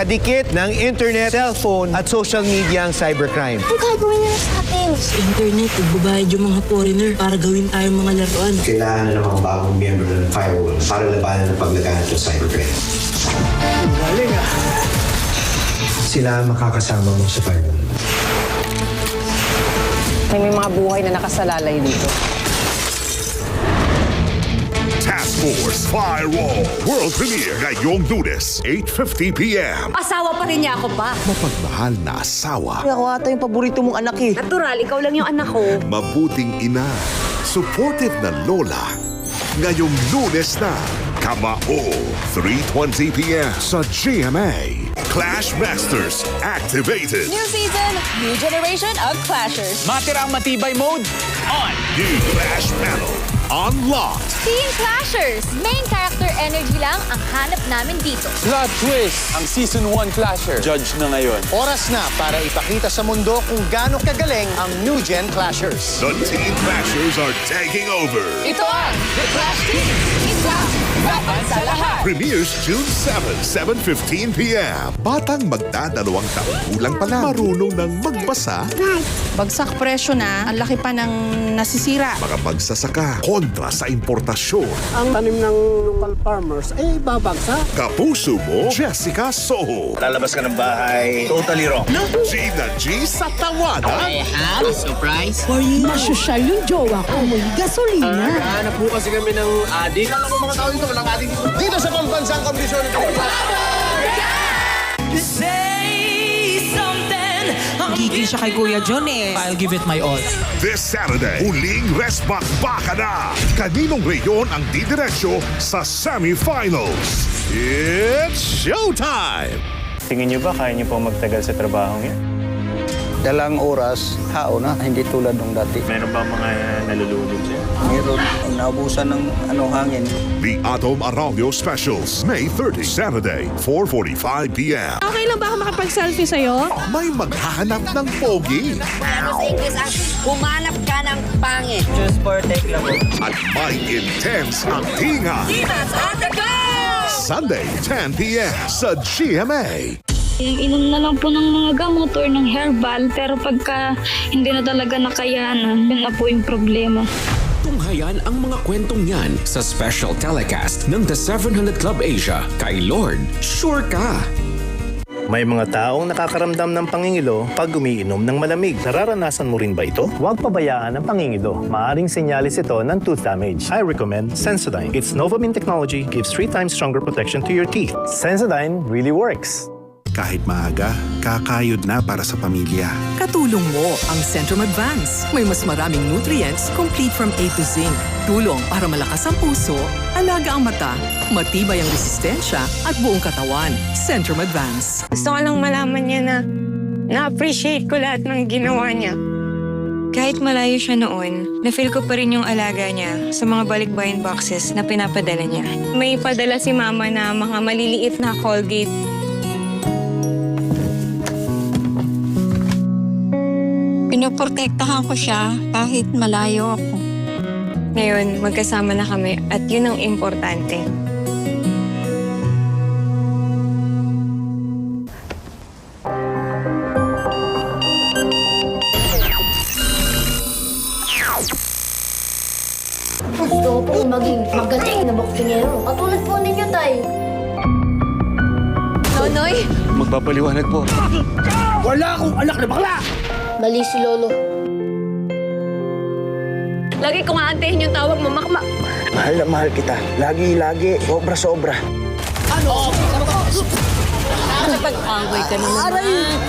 kadikit ng internet, cellphone at social media ang cybercrime. Ang gagawin nila sa atin? Sa internet, nagbabayad yung mga foreigner para gawin tayong mga laruan. Kailangan na ng mga bagong miyembro ng firewall para labanan ng paglaganap ng cybercrime. Galing ah. Sila ang makakasama mo sa firewall. May mga buhay na nakasalalay dito. Task Force Firewall. World premiere ngayong Lunes, 8:50 p.m. Asawa pa rin niya ako pa. Mapagmahal na asawa. Ako ata yung paborito mong anak eh. Natural, ikaw lang yung anak ko. Mabuting ina. Supportive na lola. Ngayong Lunes na. Kamao. 3:20 p.m. sa GMA. Clash Masters activated. New season, new generation of Clashers. Matirang matibay mode, on! New Clash Panel. Unlocked. Team Clashers! Main character energy lang ang hanap namin dito. Plot twist! Ang Season 1 Clasher. Judge na ngayon. Oras na para ipakita sa mundo kung gaano kagaling ang New Gen Clashers. The Team Clashers are taking over. Ito ang The Clash Team! Isa! Laban sa lahat! Premieres June 7, 7:15 p.m. Batang magdadalawang taon kulang pa lang. Marunong ng magbasa. Bagsak presyo na, ang laki pa ng nasisira. Mga magsasaka kontra sa importasyon. Ang tanim ng local farmers ay babagsak. Kapuso mo, Jessica Soho. Lalabas ka ng bahay, totally wrong. Gina G sa tawanan. Surprise for you. Masosyal yung jowa ko, may gasolina. Hanap po kasi kami ng adik. Alam mo mga tao dito, walang adik dito. Dito sa pambansang kondisyon. Gigil siya kay Kuya John eh. I'll give it my all. This Saturday, huling resback baka na. Kaninong reyon ang didiretsyo sa semifinals? It's showtime! Tingin niyo ba kaya niyo po magtagal sa trabaho niya? Dalang oras, hao na, hindi tulad nung dati. Meron ba mga nalulunod siya? Meron, naubusan ng hangin. The Atom Arroyo Specials, May 30, Saturday, 4:45 p.m. Okay lang ba ako makapag-selfie sa'yo? May maghahanap ng pogi Ano sa English ang humanap ka ng pangit. Just for take lang po. at may intense ang tinga. Divas on the go! Sunday, 10 p.m. sa GMA. Inom na lang po ng mga gamot or ng herbal, pero pagka hindi na talaga nakayanan, yun na po yung problema. Tunghayan ang mga kwentong yan sa special telecast ng The 700 Club Asia kay Lord. Sure ka! May mga taong nakakaramdam ng pangingilo pag umiinom ng malamig. Nararanasan mo rin ba ito? Huwag pabayaan ang pangingilo. Maaring senyalis ito ng tooth damage. I recommend Sensodyne. Its Novomin technology gives 3 times stronger protection to your teeth. Sensodyne really works. Kahit maaga, kakayod na para sa pamilya. Katulong mo ang Centrum Advance. May mas maraming nutrients complete from A to Zinc. Tulong para malakas ang puso, alaga ang mata, matibay ang resistensya at buong katawan. Centrum Advance. Gusto ko lang malaman niya na na-appreciate ko lahat ng ginawa niya. Kahit malayo siya noon, na-feel ko pa rin yung alaga niya sa mga balikbayan boxes na pinapadala niya. May padala si Mama na mga maliliit na Colgate. Pinoprotektahan ko siya kahit malayo ako. Ngayon, magkasama na kami at yun ang importante. Gusto ko pong maging magaling na boksingero. Katulad po ninyo, Tay. Nonoy! Magpapaliwanag po. Wala akong anak na bakla! Mali si Lolo. Lagi kong aantehin yung tawag mo, Makma. Mahal na mahal kita. Lagi-lagi, sobra-sobra. Nakapag-away ka naman. Aray!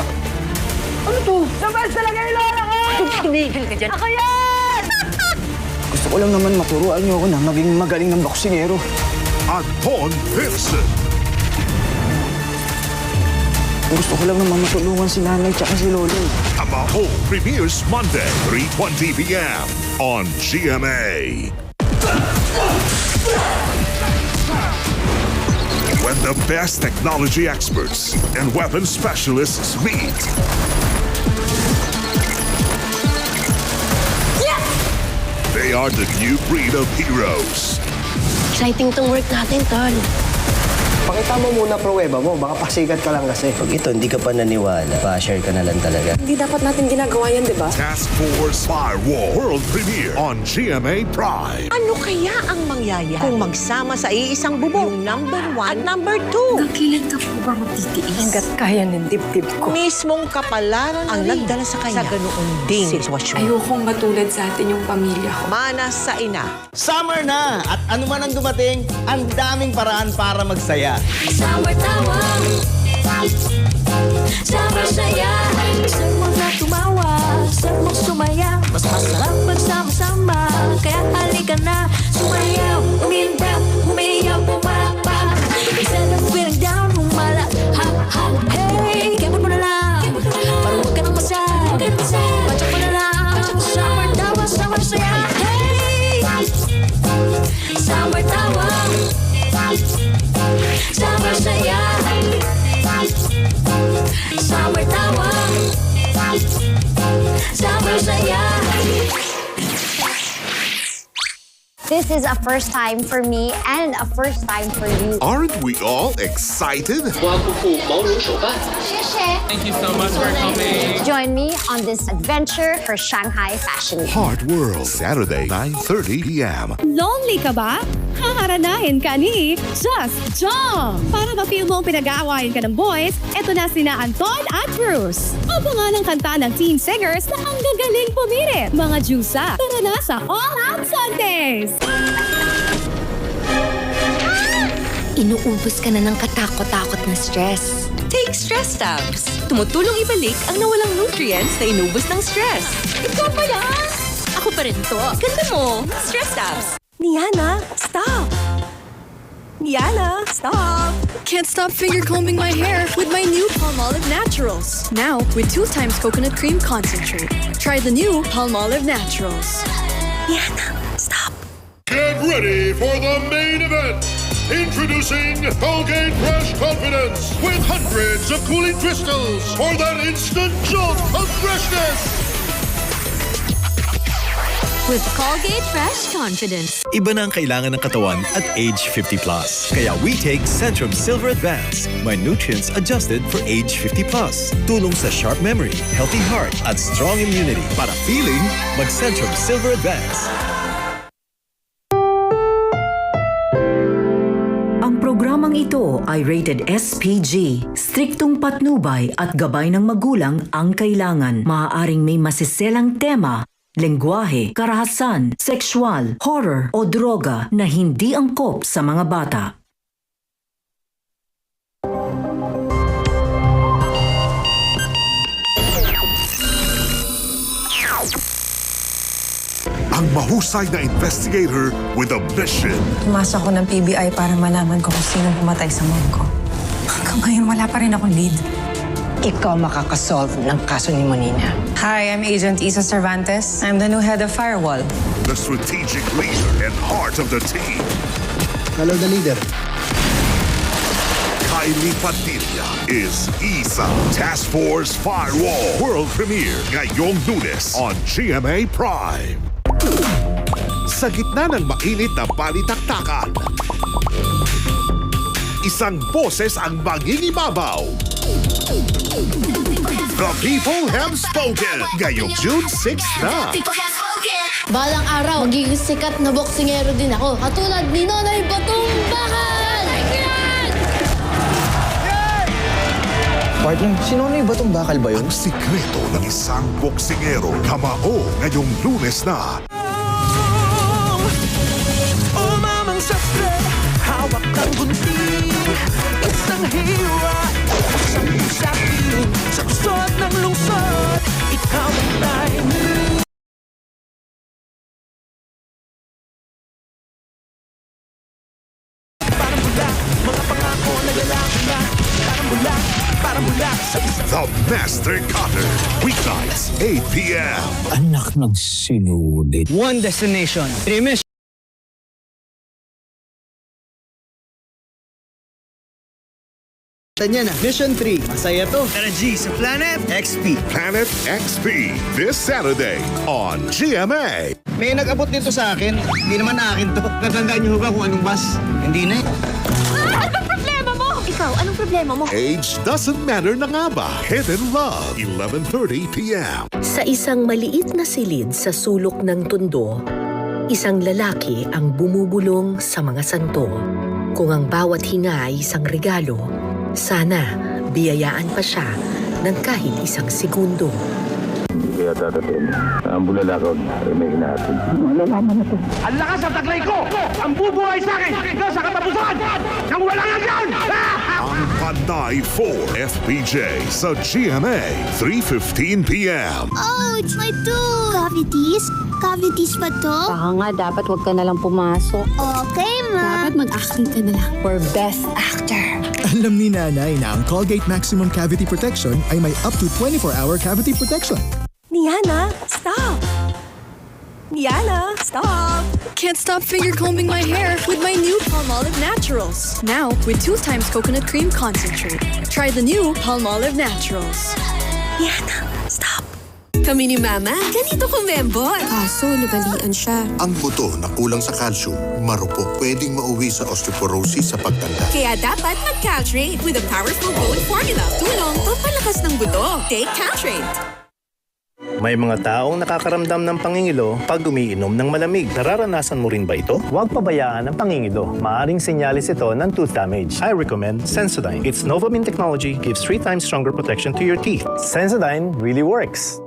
Ano to? Sabas talaga yung lola ko! Tumigil ka dyan. Ako yan! Gusto ko lang naman maturuan niyo ako na maging magaling ng boksingero. Anton Vincent. Gusto ko lang naman matulungan si nanay tsaka si lolo. Kamao premieres Monday, 3:20 p.m. on GMA. When the best technology experts and weapons specialists meet. Yes! They are the new breed of heroes. Exciting tong work natin, Tol. Pakita mo muna pruweba mo, baka pasikat ka lang kasi. Pag ito, hindi ka pa naniwala, pa-share ka na lang talaga. Hindi dapat natin ginagawa yan, di ba? Task Force Firewall World Premiere on GMA Prime. Ano kaya ang mangyayari kung magsama sa iisang bubong yung number 1 at number 2? Kailan ka po ba matitiis? Hanggat kaya ng dibdib ko. Mismong kapalaran ang nagdala sa kanya sa ganoon ding sitwasyon. Ayokong matulad sa atin yung pamilya ko. Manas sa ina. Summer na! At ano man ang dumating, ang daming paraan para magsaya. Summer tawag, summer saya. Gusto mo na tumawa, gusto mo sumaya. Mas masarap magsama-sama, kaya halika na. Sumayaw, umindaw, humiyaw, pumakpak. Instead of feeling down, humala, ha, ha, hey. Kemot mo na lang, para huwag ka nang masaya. Pachok mo na lang, summer tawa, summer saya, hey. Summer tawa, summer saya. Summer tawa, summer saya. This is a first time for me and a first time for you. Aren't we all excited? Thank you so much for coming. Join me on this adventure for Shanghai Fashion Week. Heart World, Saturday, 9:30 p.m. Lonely ka ba? Haharanahin ka ni Just Jump! Para ma-feel mo pinag-aawayan ka ng boys, eto na sina Anton at Bruce. Abangan ang kanta ng teen singers na ang gagaling pumirit. Mga Jusa, tara na sa All Out Sundays! Inuubos ka na ng katakot-takot na stress. Take Stress Tabs. Tumutulong ibalik ang nawalang nutrients na inubos ng stress. Ikaw pa yan! Ako pa rin to. Ganda mo. Stress Tabs. Niana, stop! Niana, stop! Can't stop finger combing my hair with my new Palmolive Naturals. Now with 2 times coconut cream concentrate. Try the new Palmolive Naturals. Niana, stop! Get ready for the main event. Introducing Colgate Fresh Confidence with hundreds of cooling crystals for that instant jolt of freshness. With Colgate Fresh Confidence. Iba na ang kailangan ng katawan at age 50+. Kaya we take Centrum Silver Advance. May nutrients adjusted for age 50+. Tulong sa sharp memory, healthy heart, at strong immunity. Para feeling, mag-Centrum Silver Advance. Ang programang ito ay rated SPG. Striktong patnubay at gabay ng magulang ang kailangan. Maaaring may masiselang tema, lengguwahe, karahasan, sexual, horror o droga na hindi angkop sa mga bata. Ang mahusay na investigator with a mission. Tumasa ko ng PBI para malaman ko kung sino pumatay sa mom ko. Hanggang ngayon, wala pa rin akong lead. Ikaw makakasolve ng kaso ni Monina. Hi, I'm Agent Isa Cervantes. I'm the new head of Firewall. The strategic leader and heart of the team. Follow the leader. Kylie Padilla is Isa. Task Force Firewall World Premiere ngayong Lunes on GMA Prime. Sa gitna ng mainit na balitaktakan, isang boses ang mangingibabaw. The people have spoken. Ngayong June 6 na. Balang araw, magiging sikat na boksingero din ako. Katulad ni Nonoy Batumbakan! Partner, sino na yung batong bakal ba yun? Ang sikreto ng isang boksingero. Kamao ngayong Lunes na. Hawak ng gunting, isang hiwa, isang usapin, sa kusot ng lungsod, ikaw ang time. Parang bula, mga pangako na lalaki na, parang bula, sa isang... The Master Cutter. Weeknights, 8 p.m. Anak ng sinunod. One destination, 3 missions. Yan na. Mission 3. Masaya to. Tara G, sa Planet XP. Planet XP. This Saturday on GMA. May nag-abot dito sa akin. Hindi naman na akin to. Natandaan niyo ba kung anong bus? Hindi na eh. Ano bang problema mo? ikaw, anong problema mo? Age doesn't matter na nga ba? Hidden Love, 11:30 p.m. Sa isang maliit na silid sa sulok ng tundo, isang lalaki ang bumubulong sa mga santo. Kung ang bawat hinga ay isang regalo, sana biyayaan pa siya ng kahit isang segundo. Kaya dadating, ang bulalakaw ay may inaatid. Malalaman na to. Ang lakas ng taglay ko! Ang bubuhay sa akin! Hanggang sa katapusan! Nang walang hanggan! Ang Panay 4 FPJ sa GMA, 3:15 p.m. Oh, it's my tooth! Cavities? Cavities ba to? Baka nga, dapat wag ka na lang pumasok. Okay, ma. Dapat mag-acting ka na lang. For best actor. Alam ni nanay na ang Colgate Maximum Cavity Protection ay may up to 24-hour cavity protection. Niana, stop! Niana, stop! Can't stop finger combing my hair with my new Palmolive Naturals. Now with 2 times coconut cream concentrate. Try the new Palmolive Naturals. Niana, stop! Kami ni Mama, ganito kumembot. Kaso, nagalian siya. Ang buto na kulang sa calcium, marupok, pwedeng mauwi sa osteoporosis sa pagtanda. Kaya dapat mag-Caltrate with a powerful bone formula. Tulong pampalakas ng buto. Take Caltrate. May mga taong nakakaramdam ng pangingilo pag umiinom ng malamig. Nararanasan mo rin ba ito? Huwag pabayaan ang pangingilo. Maaring senyalis ito ng tooth damage. I recommend Sensodyne. Its Novamine technology gives 3 times stronger protection to your teeth. Sensodyne really works.